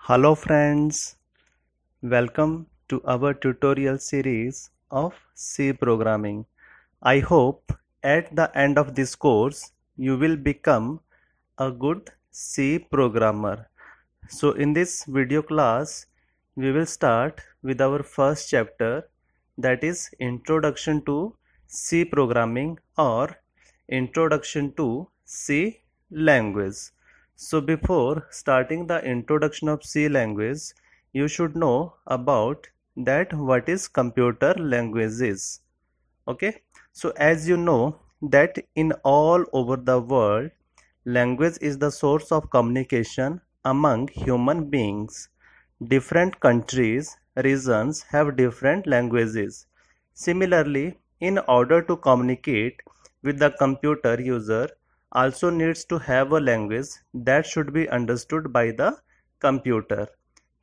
Hello friends, welcome to our tutorial series of C programming. I hope at the end of this course you will become a good C programmer. So in this video class we will start with our first chapter, that is Introduction to C programming or Introduction to C language. So before starting the introduction of C language, you should know about that what is computer languages. Okay, so as you know that in all over the world, language is the source of communication among human beings. Different countries, regions have different languages. Similarly, in order to communicate with the computer, user also needs to have a language that should be understood by the computer.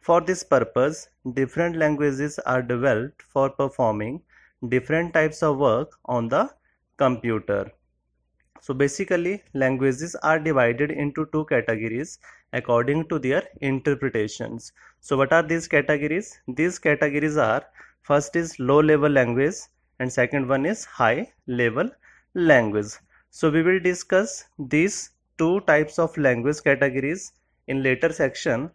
For this purpose, different languages are developed for performing different types of work on the computer. So basically, languages are divided into two categories according to their interpretations. So what are these categories? These categories are, first is low level language and second one is high level language. So we will discuss these two types of language categories in later section,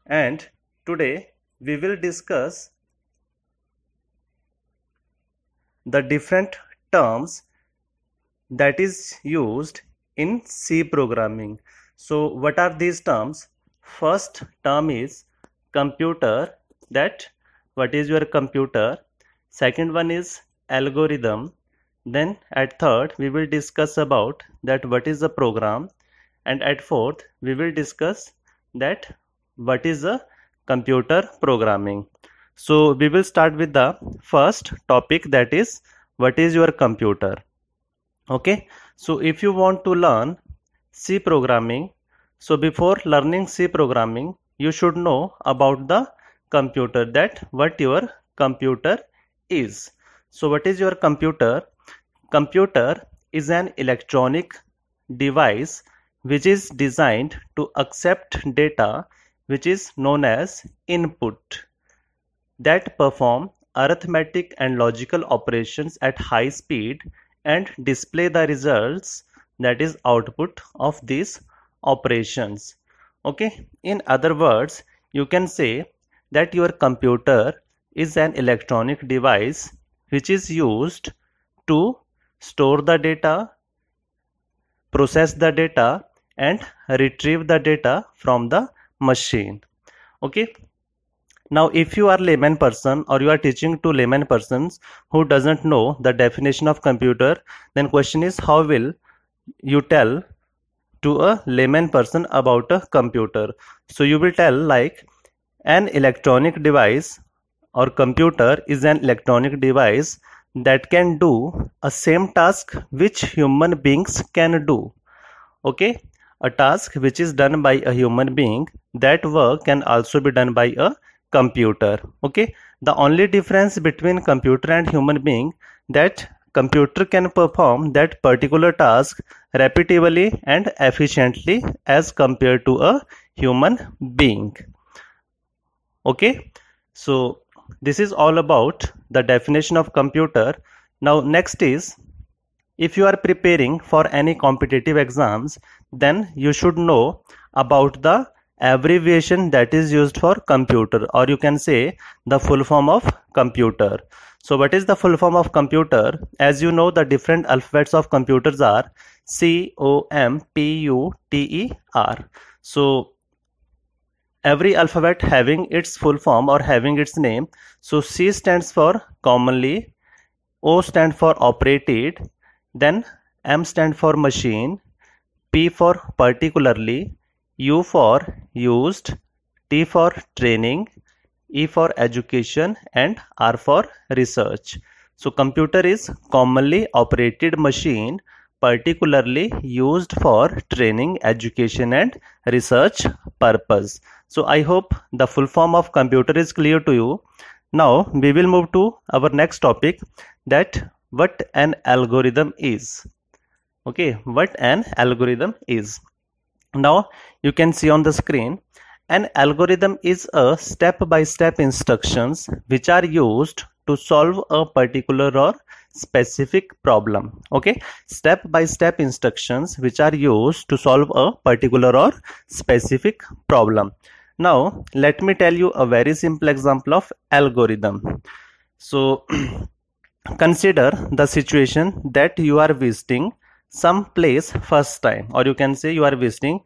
and today we will discuss the different terms that is used in C programming. So what are these terms? First term is computer, that what is your computer. Second one is algorithm. Then at third we will discuss about that what is a program, and at fourth we will discuss that what is a computer programming. So we will start with the first topic, that is what is your computer. Okay, so if you want to learn C programming, so before learning C programming you should know about the computer, that what your computer is. So what is your computer? Computer is an electronic device which is designed to accept data which is known as input, that perform arithmetic and logical operations at high speed and display the results, that is output of these operations. Okay, in other words you can say that your computer is an electronic device which is used to store the data, process the data and retrieve the data from the machine. Okay, now if you are layman person or you are teaching to layman persons who doesn't know the definition of computer, then question is how will you tell to a layman person about a computer? So you will tell like an electronic device or computer is an electronic device that can do a same task which human beings can do. Okay, a task which is done by a human being, that work can also be done by a computer. Okay, the only difference between computer and human being, that computer can perform that particular task repetitively and efficiently as compared to a human being. Okay, so this is all about the definition of computer. Now next is, if you are preparing for any competitive exams, then you should know about the abbreviation that is used for computer, or you can say the full form of computer. So what is the full form of computer? As you know, the different alphabets of computers are COMPUTER. So every alphabet having its full form or having its name. So C stands for commonly, O stands for operated, then M stands for machine, P for particularly, U for used, T for training, E for education and R for research. So computer is commonly operated machine particularly used for training, education and research purpose. So I hope the full form of computer is clear to you. Now we will move to our next topic, that what an algorithm is. Okay, what an algorithm is. Now you can see on the screen, An algorithm is a step-by-step instructions which are used to solve a particular or specific problem. Okay, step-by-step instructions which are used to solve a particular or specific problem. Now, let me tell you a very simple example of algorithm. So, consider the situation that you are visiting some place first time, or you can say you are visiting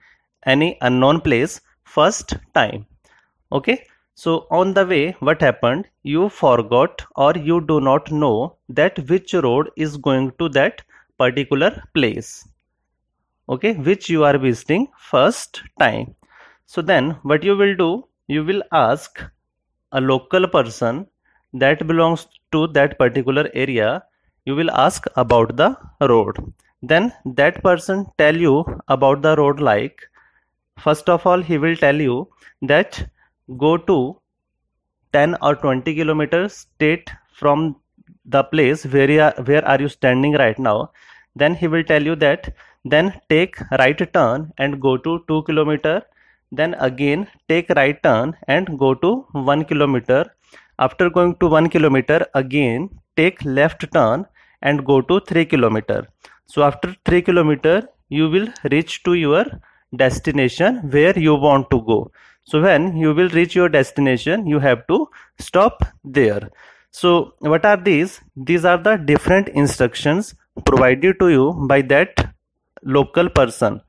any unknown place first time. Okay, so on the way, what happened? You forgot or you do not know that which road is going to that particular place. Okay, which you are visiting first time. So then what you will do? You will ask a local person that belongs to that particular area. You will ask about the road. Then that person tell you about the road, like first of all he will tell you that go to 10 or 20 kilometers straight from the place where are you standing right now. Then he will tell you that then take right turn and go to 2 kilometer. Then again take right turn and go to 1 kilometer. After going to 1 kilometer, again take left turn and go to 3 kilometer. So after 3 kilometer you will reach to your destination where you want to go. So when you will reach your destination, you have to stop there. So what are these? These are the different instructions provided to you by that local person.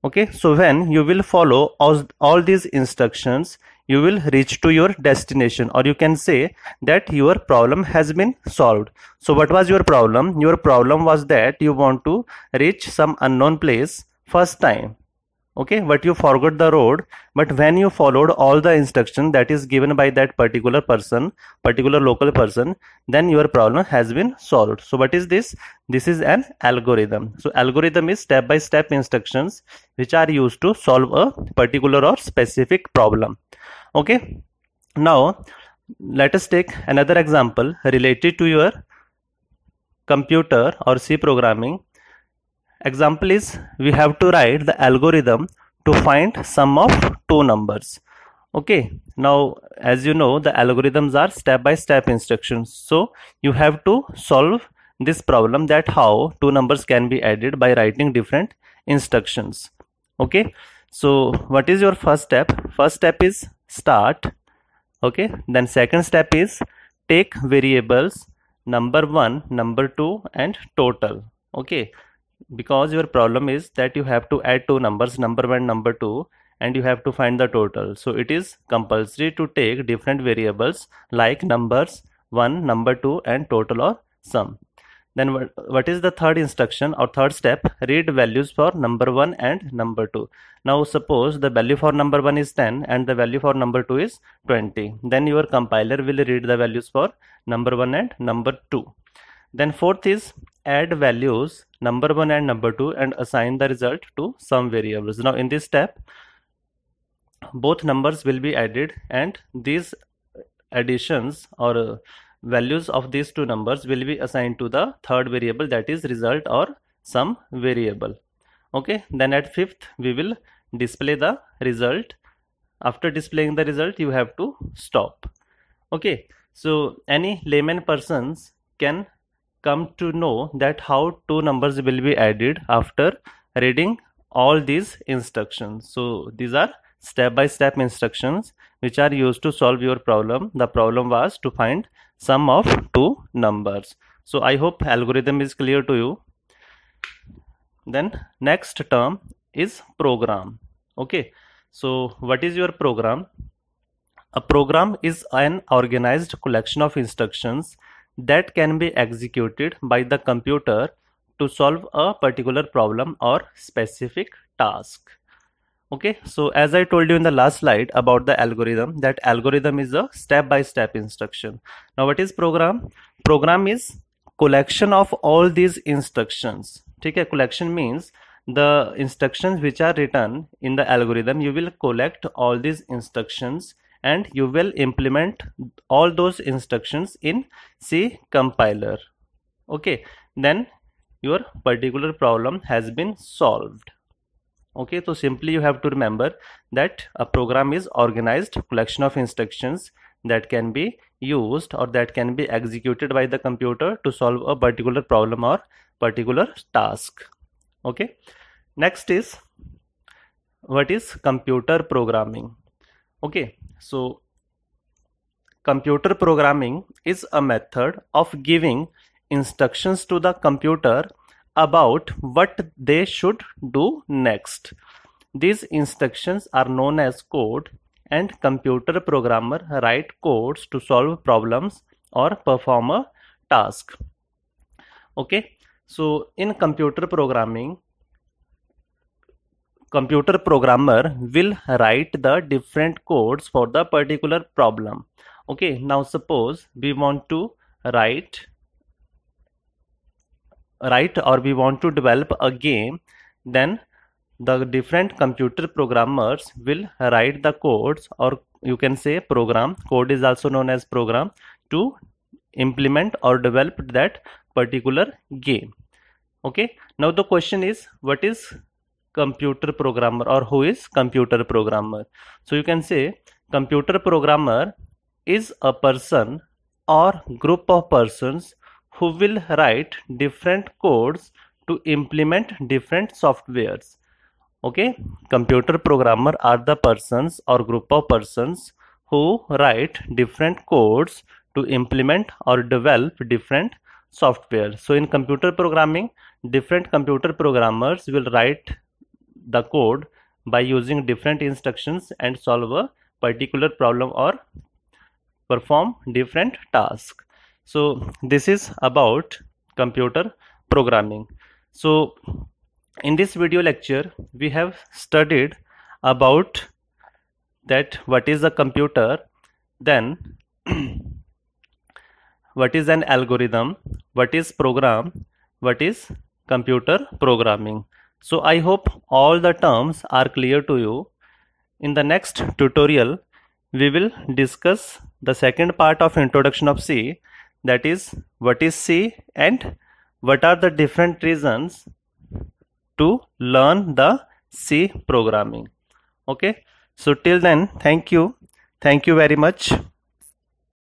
Okay, so when you will follow all these instructions, you will reach to your destination, or you can say that your problem has been solved. So what was your problem? Your problem was that you want to reach some unknown place first time. Okay, but you forgot the road. But when you followed all the instruction that is given by that particular person, particular local person, then your problem has been solved. So what is this? This is an algorithm. So algorithm is step by step instructions which are used to solve a particular or specific problem. Okay, now let us take another example related to your computer or C programming. Example is we have to write the algorithm to find sum of two numbers. Okay, now as you know, the algorithms are step by step instructions. So you have to solve this problem, that how two numbers can be added by writing different instructions. Okay, so what is your first step? First step is start. Okay, then second step is take variables number 1, number 2 and total. Okay, because your problem is that you have to add two numbers, number 1, number 2, and you have to find the total. So it is compulsory to take different variables like numbers 1, number 2 and total or sum. Then what is the third instruction or third step? Read values for number 1 and number 2. Now suppose the value for number 1 is 10 and the value for number 2 is 20. Then your compiler will read the values for number 1 and number 2. Then fourth is add values number 1 and number 2 and assign the result to some variables. Now in this step, both numbers will be added and these additions or values of these two numbers will be assigned to the third variable, that is result or sum variable. Okay, then at fifth we will display the result. After displaying the result, you have to stop. Okay, so any layman persons can come to know that how two numbers will be added after reading all these instructions. So these are step by step instructions which are used to solve your problem. The problem was to find sum of two numbers. So I hope algorithm is clear to you. Then next term is program. Okay, so what is your program? A program is an organized collection of instructions that can be executed by the computer to solve a particular problem or specific task. Okay, so as I told you in the last slide about the algorithm, that algorithm is a step-by-step instruction. Now what is program? Program is collection of all these instructions. Okay, collection means the instructions which are written in the algorithm, you will collect all these instructions and you will implement all those instructions in C compiler. Okay, then your particular problem has been solved. Okay, so simply you have to remember that a program is organized collection of instructions that can be used or that can be executed by the computer to solve a particular problem or particular task. Okay, next is what is computer programming. Okay, so computer programming is a method of giving instructions to the computer about what they should do next. These instructions are known as code, and computer programmer write codes to solve problems or perform a task. Okay, so in computer programming, computer programmer will write the different codes for the particular problem. Okay, now suppose we want to write or we want to develop a game, then the different computer programmers will write the codes, or you can say program, code is also known as program, to implement or develop that particular game. Okay, now the question is, what is computer programmer or who is computer programmer? So you can say computer programmer is a person or group of persons who will write different codes to implement different softwares. Okay, computer programmer are the persons or group of persons who write different codes to implement or develop different software. So in computer programming, different computer programmers will write the code by using different instructions and solve a particular problem or perform different tasks. So this is about computer programming. So in this video lecture we have studied about that what is a computer, then what is an algorithm, what is program, what is computer programming. So I hope all the terms are clear to you. In the next tutorial we will discuss the second part of introduction of C, that is what is C and what are the different reasons to learn the C programming. Okay, so till then, thank you very much.